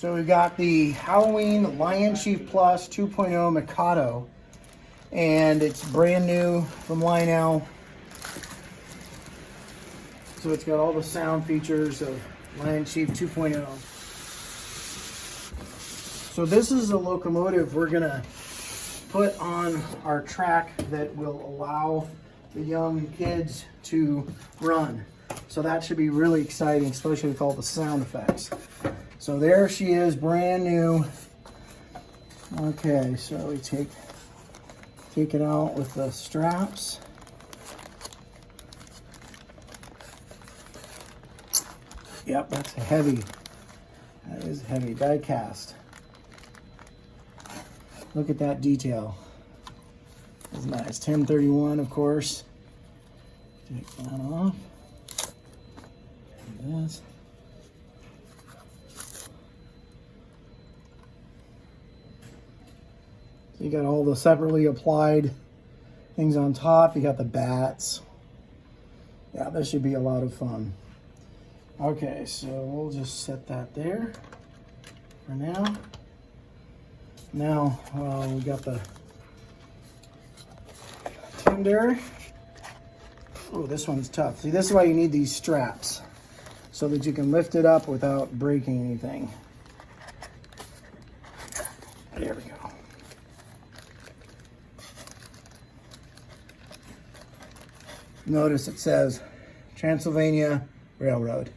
So we've got the Halloween LionChief+2.0 Mikado, and it's brand new from Lionel. So it's got all the sound features of LionChief 2.0. So this is a locomotive we're gonna put on our track that will allow the young kids to run. So that should be really exciting, especially with all the sound effects. So there she is, brand new. Okay, so we take it out with the straps. Yep, that's heavy. That is heavy, die cast. Look at that detail. That's nice. 1031, of course. Take that off. Like this. So you got all the separately applied things on top. You got the bats. Yeah, this should be a lot of fun. Okay, so we'll just set that there for now. Now we got the tender. Oh, this one's tough. See, this is why you need these straps, so that you can lift it up without breaking anything. There we go. Notice it says Transylvania Railroad.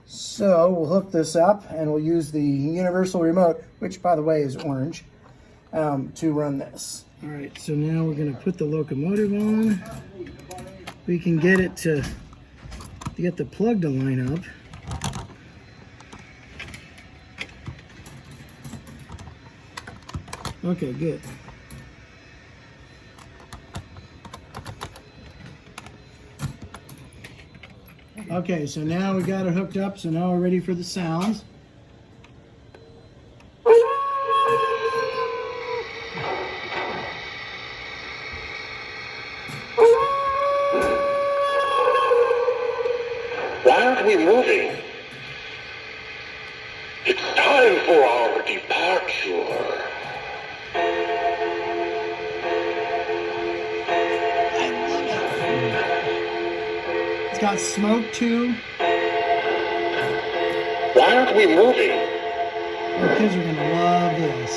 So we'll hook this up and we'll use the universal remote, which by the way is orange, to run this. All right, so now we're gonna put the locomotive on. We can get it to get the plug to line up. Okay, good. Okay, so now we got it hooked up, so now we're ready for the sounds. Why aren't we moving? It's time for our departure. It's got smoke too. Why aren't we moving? The kids are gonna love this.